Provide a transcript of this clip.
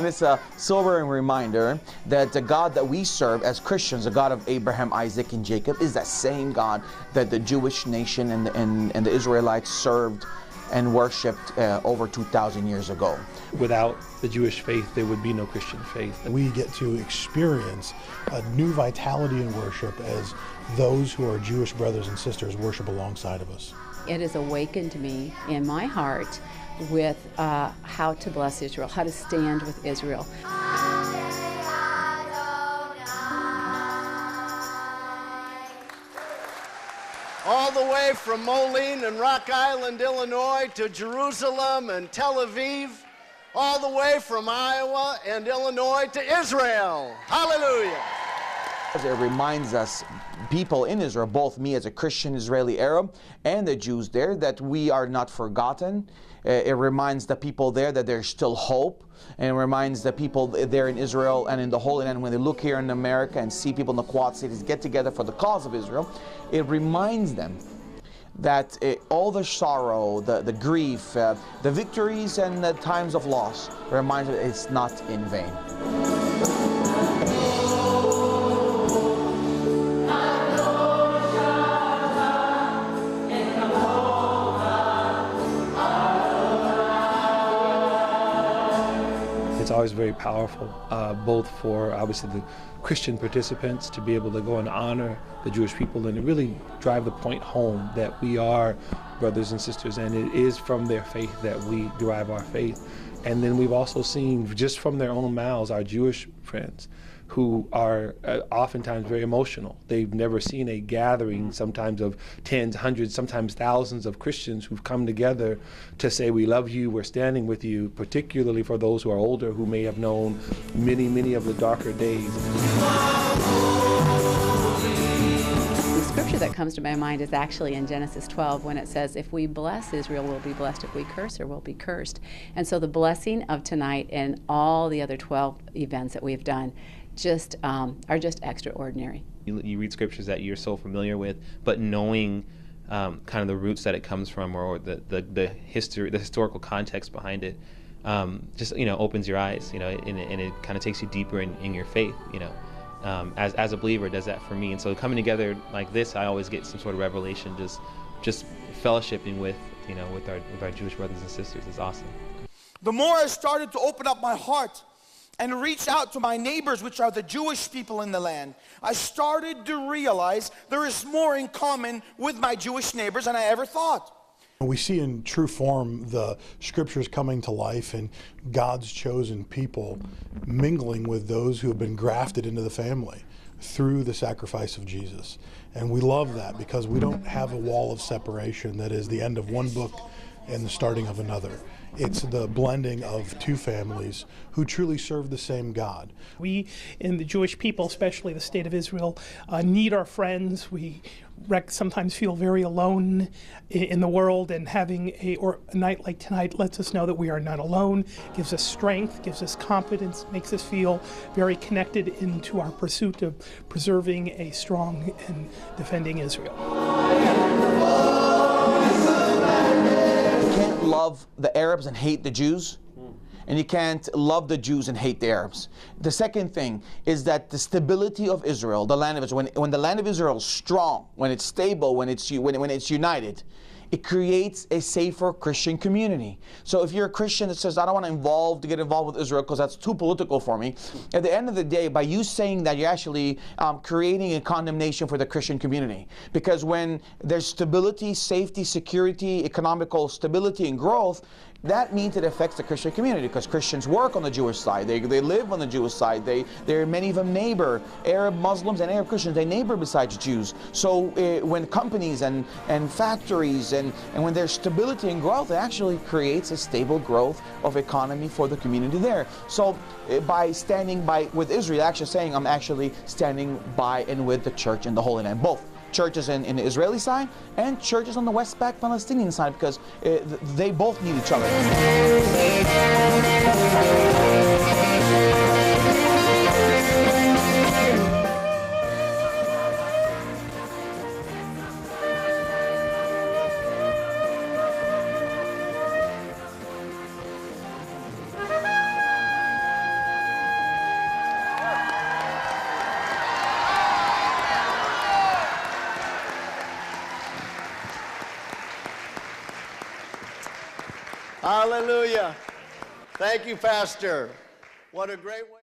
It's a sobering reminder that the God that we serve as Christians, the God of Abraham, Isaac, and Jacob, is that same God that the Jewish nation and the Israelites served and worshipped over 2,000 years ago. Without the Jewish faith, there would be no Christian faith. We get to experience a new vitality in worship as those who are Jewish brothers and sisters worship alongside of us. It has awakened me in my heart with how to bless Israel, how to stand with Israel. All the way from Moline and Rock Island, Illinois, to Jerusalem and Tel Aviv, all the way from Iowa and Illinois to Israel. Hallelujah. It reminds us, people in Israel, both me as a Christian Israeli Arab and the Jews there, that we are not forgotten. It reminds the people there that there's still hope. And it reminds the people there in Israel and in the Holy Land, when they look here in America and see people in the Quad Cities get together for the cause of Israel, it reminds them that all the sorrow, the grief, the victories and the times of loss, reminds them it's not in vain. It's always very powerful, both for obviously the Christian participants to be able to go and honor the Jewish people and to really drive the point home that we are brothers and sisters, and it is from their faith that we derive our faith. And then we've also seen, just from their own mouths, our Jewish friends who are oftentimes very emotional. They've never seen a gathering, sometimes of tens, hundreds, sometimes thousands of Christians who've come together to say, we love you, we're standing with you, particularly for those who are older, who may have known many, many of the darker days. The scripture that comes to my mind is actually in Genesis 12 when it says, if we bless Israel, we'll be blessed. If we curse her, we'll be cursed. And so the blessing of tonight and all the other 12 events that we've done are just extraordinary. You read scriptures that you're so familiar with, but knowing kind of the roots that it comes from, or the historical context behind it, just opens your eyes, and it kind of takes you deeper in your faith, as a believer, it does that for me. And so coming together like this, I always get some sort of revelation, just fellowshipping with our Jewish brothers and sisters is awesome. The more I started to open up my heart and reach out to my neighbors, which are the Jewish people in the land, I started to realize there is more in common with my Jewish neighbors than I ever thought. We see in true form the scriptures coming to life and God's chosen people mingling with those who have been grafted into the family through the sacrifice of Jesus. And we love that because we don't have a wall of separation that is the end of one book and the starting of another. It's the blending of two families who truly serve the same God. We, in the Jewish people, especially the state of Israel, need our friends. We sometimes feel very alone in the world, and having a night like tonight lets us know that we are not alone, gives us strength, gives us confidence, makes us feel very connected into our pursuit of preserving a strong and defending Israel. Love the Arabs and hate the Jews, and you can't love the Jews and hate the Arabs. The second thing is that the stability of Israel, the land of Israel, when the land of Israel is strong, when it's stable, when it's united, it creates a safer Christian community. So if you're a Christian that says, I don't want to get involved with Israel because that's too political for me, at the end of the day, by you saying that, you're actually creating a condemnation for the Christian community. Because when there's stability, safety, security, economical stability and growth, that means it affects the Christian community, because Christians work on the Jewish side. They live on the Jewish side. Many of them neighbor. Arab Muslims and Arab Christians, they neighbor besides Jews. So when companies and factories and when there's stability and growth, it actually creates a stable growth of economy for the community there. So by standing with Israel, actually saying I'm actually standing by and with the church in the Holy Land, both churches in the Israeli side and churches on the West Bank Palestinian side, because they both need each other. Hallelujah. Thank you, Pastor. What a great way.